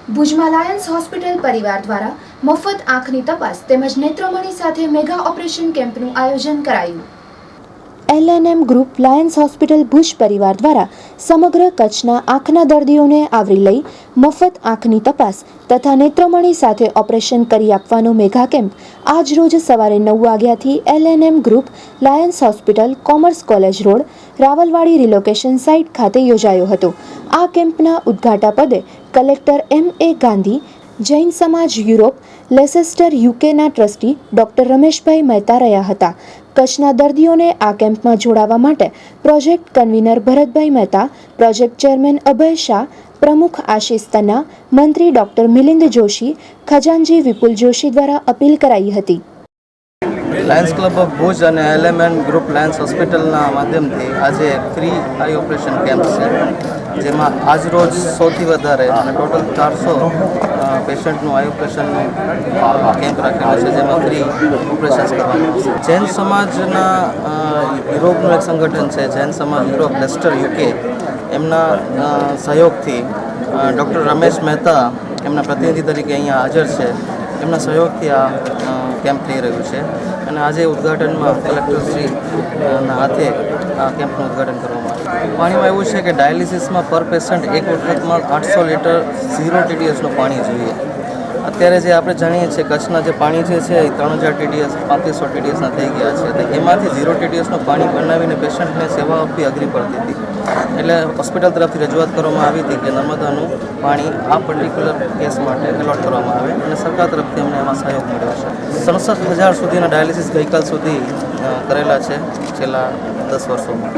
ભુજમાં Lions hospital પરિવાર દ્વારા મફત આંખની તપાસ તેમજ નેત્રમણી સાથે મેગા ઓપરેશન કેમ્પનું આયોજન કરાયું. LNM group Lions hospital Bhuj પરિવાર દ્વારા સમગ્ર કચ્છના આંખના દર્દીઓને આવરી લઈ મફત આંખની તપાસ તથા નેત્રમણી સાથે ઓપરેશન કરી આપવાનો મેગા કેમ્પ આજ રોજ સવારે 9 વાગ્યાથી LNM group Lions hospital commerce college road Rawalwadi relocation site ખાતે યોજાયો હતો. આ કેમ્પના ઉદ્ઘાટન પદે collector MA Gandhi, Jain Samaj Europe, Leicester UKના ટ્રસ્ટી ડોક્ટર રમેશભાઈ મહેતા રહ્યા હતા. કચ્છના દર્દીઓને આ કેમ્પમાં જોડાવા માટે project convener Bharatbhai Mehta, project chairman Abhay Shah, પ્રમુખ આશિષ તન્ના, મંત્રી ડોક્ટર મિલિંદ જોશી, ખજાનજી વિપુલ જોશી દ્વારા અપીલ કરાઈ હતી. લાયન્સ ક્લબ ઓફ ભુજ અને LMN ગ્રુપ લાયન્સ હોસ્પિટલના માધ્યમથી આજે ફ્રી આઈ ઓપરેશન કેમ્પ છે, જેમાં આજ રોજ સૌથી વધારે અને ટોટલ 400 પેશન્ટનું આઈ ઓપરેશનનું કેમ્પ રાખેલો છે, જેમાં ફ્રી ઓપરેશન્સ કરવામાં આવશે. જૈન સમાજના યુરોપનું એક સંગઠન છે, Jain Samaj Europe Leicester UK, એમના સહયોગથી ડૉક્ટર રમેશ મહેતા એમના પ્રતિનિધિ તરીકે અહીંયા હાજર છે. એમના સહયોગથી આ કેમ્પ થઈ રહ્યું છે અને આજે ઉદ્ઘાટનમાં કલેક્ટરશ્રીના હાથે આ કેમ્પનું ઉદ્ઘાટન કરવામાં આવ્યું. પાણીમાં એવું છે કે ડાયાલિસિસમાં પર પેશન્ટ એક વખતમાં 800 લીટર 0 TDSનું પાણી જોઈએ. અત્યારે જે આપણે જાણીએ છીએ કચ્છના જે પાણી છે એ 3000 TDS 3500 TDSના થઈ ગયા છે, તો એમાંથી 0 TDSનું પાણી બનાવીને પેશન્ટને સેવા આપવી અઘરી પડતી હતી. એટલે હોસ્પિટલ તરફથી રજૂઆત કરવામાં આવી હતી કે નર્મદાનું પાણી આ પર્ટિક્યુલર કેસ માટે એલોટ કરવામાં આવે અને સરકાર તરફથી અમને એમાં સહયોગ મળ્યો છે. 67,000 સુધીના ડાયાલિસિસ ગઈકાલ સુધી કરેલા છે છેલ્લા 10 વર્ષોમાં.